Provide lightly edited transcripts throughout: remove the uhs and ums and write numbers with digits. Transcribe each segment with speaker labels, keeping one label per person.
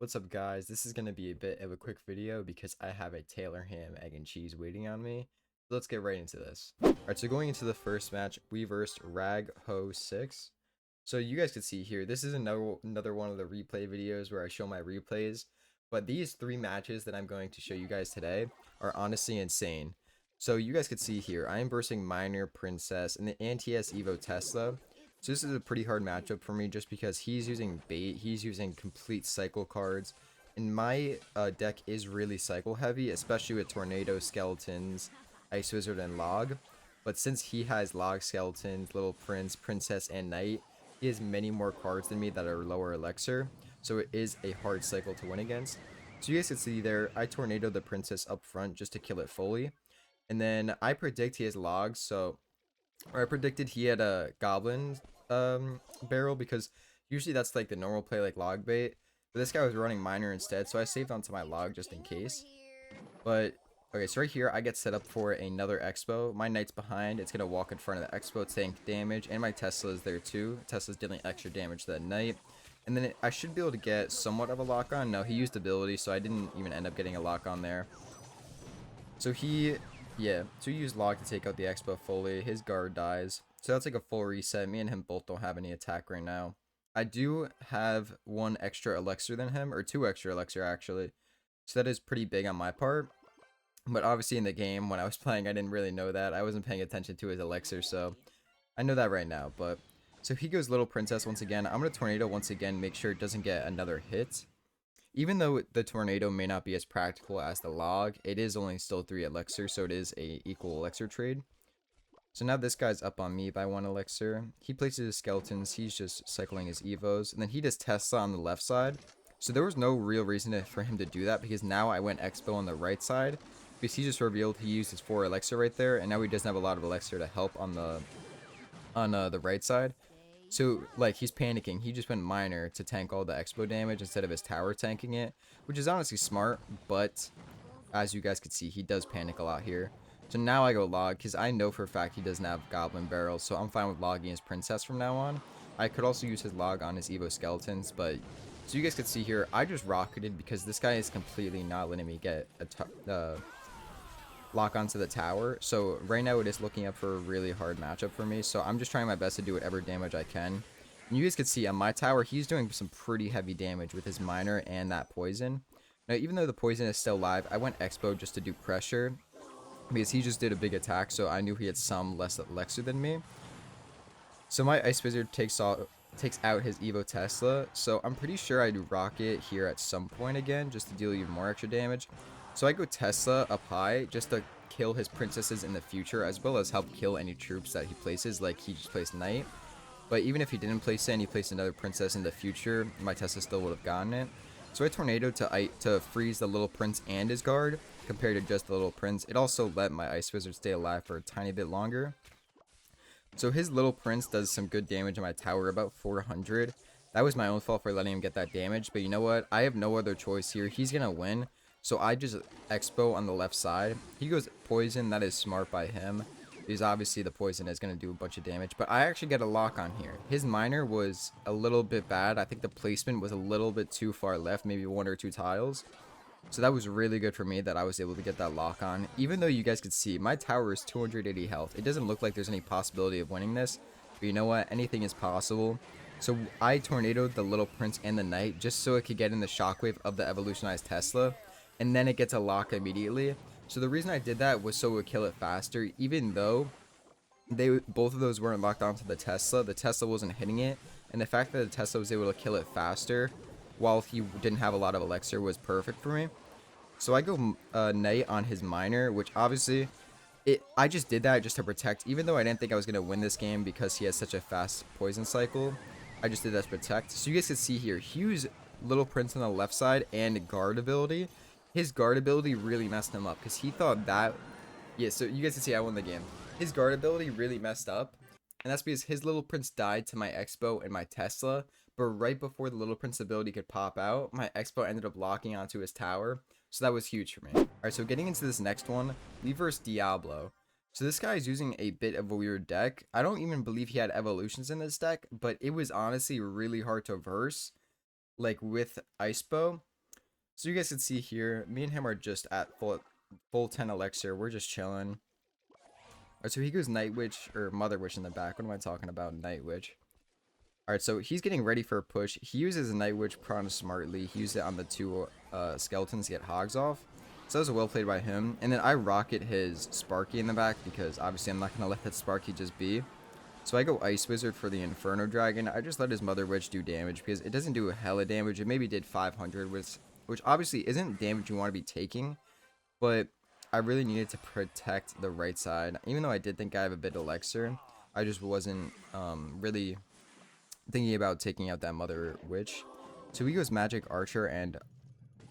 Speaker 1: What's up, guys? This is going to be a bit of a quick video because I have a Taylor ham, egg, and cheese waiting on me. Let's get right into this. Alright, so going into the first match, we versed Rag Ho 6. So you guys can see here, this is another one of the replay videos where I show my replays. But these three matches that I'm going to show you guys today are honestly insane. So you guys can see here, I am versing Miner, Princess, and the anti-S Evo Tesla. So this is a pretty hard matchup for me just because he's using bait, he's using complete cycle cards, and my deck is really cycle heavy, especially with Tornado, Skeletons, Ice Wizard, and Log. But since he has Log, Skeletons, Little Prince, Princess, and Knight, he has many more cards than me that are lower elixir, so it is a hard cycle to win against. So you guys can see there, I Tornado the Princess up front just to kill it fully, and then I predict he has Logs, or I predicted he had a Goblin barrel because usually that's like the normal play, like log bait, but this guy was running Miner instead, so I saved onto my log just in case. But okay, so right here I get set up for another expo. My knight's behind, it's gonna walk in front of the expo, tank damage, and my Tesla is there too. Tesla's dealing extra damage to that knight, and then I should be able to get somewhat of a lock on. No, he used ability, so I didn't even end up getting a lock on there. So he used log to take out the expo fully. His guard dies, so that's like a full reset. Me and him both don't have any attack right now. I do have one extra elixir than him, or two extra elixir actually, so that is pretty big on my part. But obviously in the game when I was playing, I didn't really know that. I wasn't paying attention to his elixir, so I know that right now. But so he goes Little Princess once again. I'm gonna Tornado once again, make sure it doesn't get another hit. Even though the Tornado may not be as practical as the log, it is only still 3 elixir, so it is a equal elixir trade. So now this guy's up on me by 1 elixir. He places his skeletons, he's just cycling his evos, and then he does Tesla on the left side. So there was no real reason for him to do that, because now I went Expo on the right side, because he just revealed he used his 4 elixir right there, and now he doesn't have a lot of elixir to help on the right side. So, like, he's panicking. He just went Miner to tank all the expo damage instead of his tower tanking it, which is honestly smart, but as you guys can see, he does panic a lot here. So now I go log, because I know for a fact he doesn't have goblin barrels, so I'm fine with logging his princess from now on. I could also use his log on his evo skeletons, but so you guys can see here, I just rocketed because this guy is completely not letting me get a lock onto the tower. So right now it is looking up for a really hard matchup for me, so I'm just trying my best to do whatever damage I can. And you guys can see on my tower, he's doing some pretty heavy damage with his miner and that poison. Now, even though the poison is still live, I went expo just to do pressure because he just did a big attack, so I knew he had some less elixir than me. So my ice wizard takes out his evo Tesla, so I'm pretty sure I do rocket here at some point again just to deal even more extra damage. So I go Tesla up high just to kill his princesses in the future, as well as help kill any troops that he places, like he just placed Knight. But even if he didn't place it and he placed another princess in the future, my Tesla still would have gotten it. So I Tornado to freeze the Little Prince and his guard, compared to just the Little Prince. It also let my Ice Wizard stay alive for a tiny bit longer. So his Little Prince does some good damage in my tower, about 400. That was my own fault for letting him get that damage, but you know what? I have no other choice here. He's gonna win. So I just expo on the left side. He goes poison. That is smart by him, because obviously the poison is going to do a bunch of damage. But I actually get a lock on here. His miner was a little bit bad. I think the placement was a little bit too far left, maybe 1 or 2 tiles. So that was really good for me that I was able to get that lock on. Even though you guys could see, my tower is 280 health. It doesn't look like there's any possibility of winning this. But you know what? Anything is possible. So I Tornadoed the Little Prince and the Knight just so it could get in the shockwave of the evolutionized Tesla. And then it gets a lock immediately. So the reason I did that was so it would kill it faster, even though both of those weren't locked onto the Tesla wasn't hitting it, and the fact that the Tesla was able to kill it faster while he didn't have a lot of elixir was perfect for me. So I go Knight on his miner, which obviously I just did that just to protect, even though I didn't think I was going to win this game because he has such a fast poison cycle. I just did that to protect. So you guys can see here, Hugh's Little Prince on the left side and guard ability. His guard ability really messed him up because he thought that, so you guys can see I won the game. His guard ability really messed up, and that's because his Little Prince died to my Expo and my Tesla, but right before the Little Prince ability could pop out, my Expo ended up locking onto his tower, so that was huge for me. Alright, so getting into this next one, we versed Diablo. So this guy is using a bit of a weird deck. I don't even believe he had evolutions in this deck, but it was honestly really hard to verse, like with IceBow. So you guys can see here, me and him are just at full 10 elixir. We're just chilling. Alright, so he goes Night Witch, or Mother Witch in the back. What am I talking about? Night Witch. Alright, so he's getting ready for a push. He uses a Night Witch prawn smartly. He used it on the two skeletons to get hogs off. So that was well played by him. And then I rocket his Sparky in the back because obviously I'm not going to let that Sparky just be. So I go Ice Wizard for the Inferno Dragon. I just let his Mother Witch do damage because it doesn't do a hella damage. It maybe did 500, which obviously isn't damage you want to be taking. But I really needed to protect the right side. Even though I did think I have a bit of elixir, I just wasn't really thinking about taking out that Mother Witch. So he goes Magic Archer and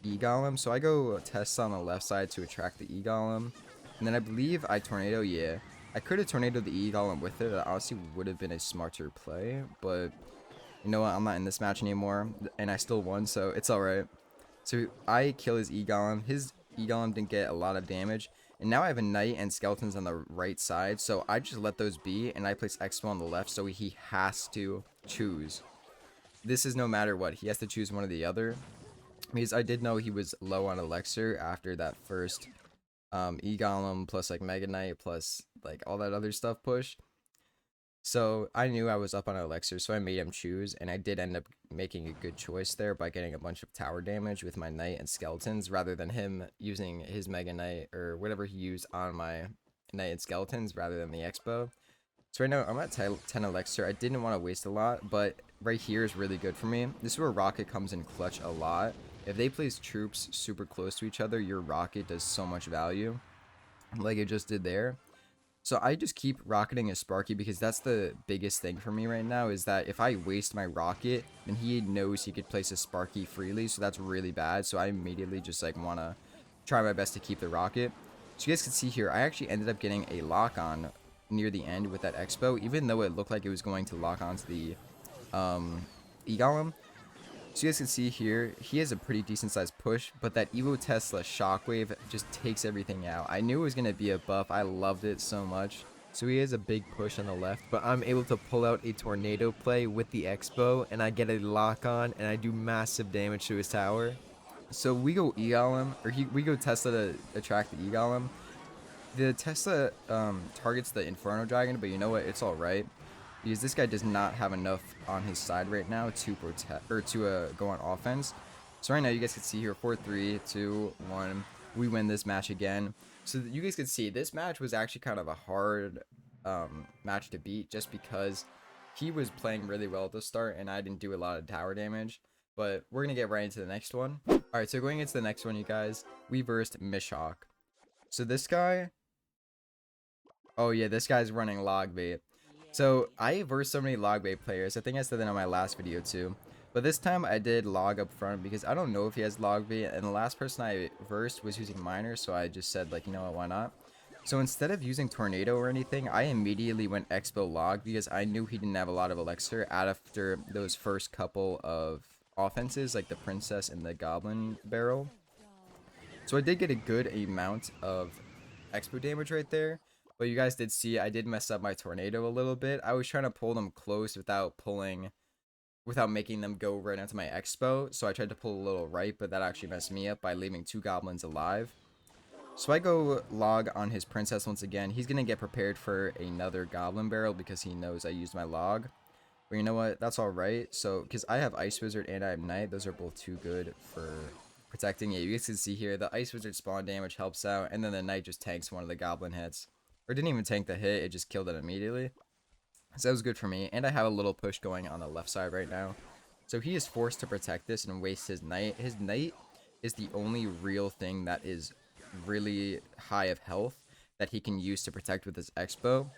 Speaker 1: E-Golem. So I go Test on the left side to attract the E-Golem. And then I believe I Tornado, yeah. I could have Tornadoed the E-Golem with it. That honestly would have been a smarter play. But you know what? I'm not in this match anymore. And I still won, so it's alright. So I kill his E-Golem. His E-Golem didn't get a lot of damage. And now I have a Knight and Skeletons on the right side. So I just let those be. And I place Expo on the left. So he has to choose. This is no matter what. He has to choose one or the other. Because I did know he was low on elixir after that first E-Golem plus like Mega Knight plus like all that other stuff push. So I knew I was up on elixir, so I made him choose, and I did end up making a good choice there by getting a bunch of tower damage with my Knight and Skeletons rather than him using his Mega Knight or whatever he used on my Knight and Skeletons rather than the Expo. So right now I'm at 10 elixir. I didn't want to waste a lot, but right here is really good for me. This is where Rocket comes in clutch a lot. If they place troops super close to each other, your Rocket does so much value, like it just did there. So I just keep rocketing a Sparky because that's the biggest thing for me right now, is that if I waste my rocket, then he knows he could place a Sparky freely, so that's really bad. So I immediately just like want to try my best to keep the rocket. So you guys can see here, I actually ended up getting a lock on near the end with that Expo, even though it looked like it was going to lock onto the E-Golem. So you guys can see here, he has a pretty decent sized push, but that Evo Tesla Shockwave just takes everything out. I knew it was going to be a buff. I loved it so much.
Speaker 2: So he has a big push on the left, but I'm able to pull out a tornado play with the Expo, and I get a lock on, and I do massive damage to his tower.
Speaker 1: So we go E-Golem, or we go Tesla to attract the E-Golem. The Tesla targets the Inferno Dragon, but you know what? It's alright. Because this guy does not have enough on his side right now to protect or to go on offense. So right now you guys can see here 4, 3, 2, 1. We win this match again. So you guys can see this match was actually kind of a hard match to beat just because he was playing really well at the start and I didn't do a lot of tower damage. But we're gonna get right into the next one. Alright, so going into the next one, you guys, we versed Mishawk. So this guy, oh yeah, this guy's running log bait. So I versed so many log bait players. I think I said that on my last video too. But this time I did log up front because I don't know if he has log bait. And the last person I versed was using miner. So I just said like, you know what, why not? So instead of using tornado or anything, I immediately went Expo log because I knew he didn't have a lot of elixir after those first couple of offenses like the princess and the goblin barrel. So I did get a good amount of Expo damage right there. But you guys did see I did mess up my tornado a little bit. I was trying to pull them close without making them go right into my Expo. So I tried to pull a little right, but that actually messed me up by leaving 2 goblins alive. So I go log on his princess once again. He's going to get prepared for another goblin barrel because he knows I used my log. But you know what? That's alright. So, because I have Ice Wizard and I have Knight. Those are both too good for protecting. Yeah, you guys can see here. The Ice Wizard spawn damage helps out. And then the Knight just tanks one of the goblin hits. Or didn't even tank the hit, it just killed it immediately. So that was good for me. And I have a little push going on the left side right now. So he is forced to protect this and waste his Knight. His Knight is the only real thing that is really high of health that he can use to protect with his Expo.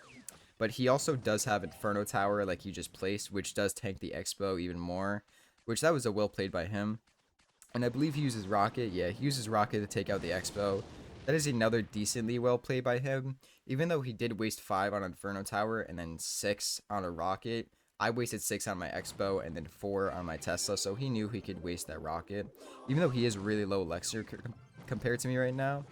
Speaker 1: But he also does have Inferno Tower like he just placed, which does tank the Expo even more. Which that was a well played by him. And I believe he uses Rocket. Yeah, he uses Rocket to take out the Expo. That is another decently well played by him. Even though he did waste 5 on Inferno Tower and then 6 on a Rocket, I wasted 6 on my Expo and then 4 on my Tesla, so he knew he could waste that Rocket. Even though he is really low elixir compared to me right now.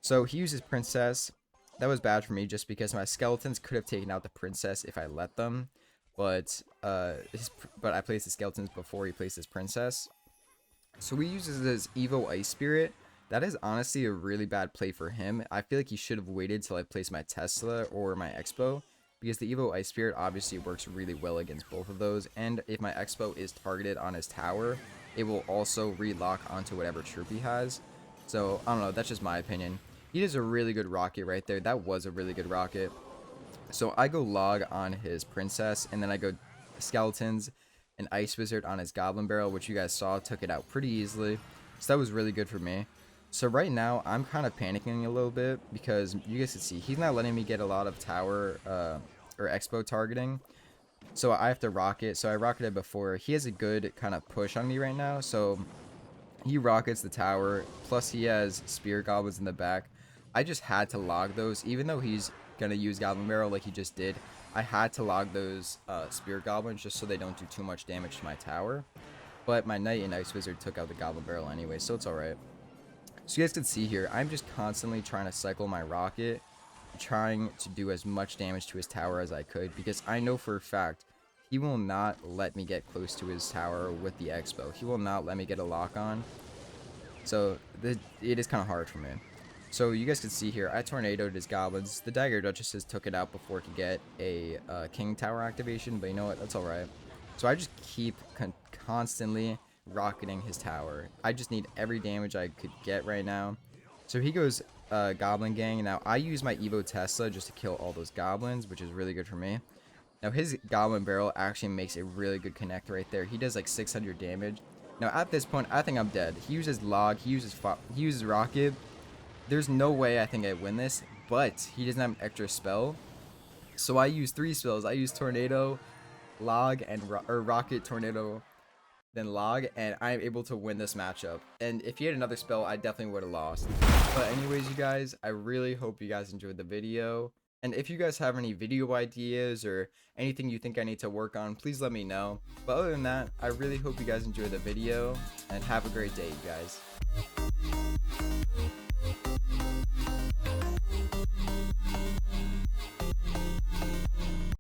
Speaker 1: So he uses Princess. That was bad for me just because my Skeletons could have taken out the Princess if I let them. But I placed the Skeletons before he placed his Princess. So he uses his Evo Ice Spirit. That is honestly a really bad play for him. I feel like he should have waited till I placed my Tesla or my Expo, because the Evo Ice Spirit obviously works really well against both of those, and if my Expo is targeted on his tower, it will also relock onto whatever troop he has. So, I don't know, that's just my opinion. He does a really good rocket right there. That was a really good rocket. So I go log on his princess, and then I go skeletons and ice wizard on his goblin barrel, which you guys saw took it out pretty easily. So that was really good for me. So right now I'm kind of panicking a little bit because you guys can see he's not letting me get a lot of tower or expo targeting. So I have to rocket. So I rocketed before. He has a good kind of push on me right now. So he rockets the tower. Plus he has spear goblins in the back. I just had to log those, even though he's gonna use goblin barrel like he just did. I had to log those spear goblins just so they don't do too much damage to my tower. But my knight and ice wizard took out the goblin barrel anyway, so it's alright. So you guys can see here, I'm just constantly trying to cycle my rocket, trying to do as much damage to his tower as I could, because I know for a fact he will not let me get close to his tower with the expo. He will not let me get a lock on. So it is kind of hard for me. So you guys can see here, I tornadoed his goblins. The dagger duchesses took it out before it could get a king tower activation, but you know what, that's alright. So I just keep constantly rocketing his tower. I just need every damage I could get right now. So he goes goblin gang. Now I use my Evo Tesla just to kill all those goblins, which is really good for me. Now his goblin barrel actually makes a really good connect right there. He does like 600 damage. Now at this point, I think I'm dead. He uses log, he uses rocket. There's no way I think I win this, but he doesn't have an extra spell. So I use 3 spells. I use tornado, log, and rocket, tornado, then log, and I'm able to win this matchup. And if he had another spell, I definitely would have lost. But anyways, you guys, I really hope you guys enjoyed the video. And if you guys have any video ideas or anything you think I need to work on, please let me know. But other than that, I really hope you guys enjoyed the video, and have a great day, you guys.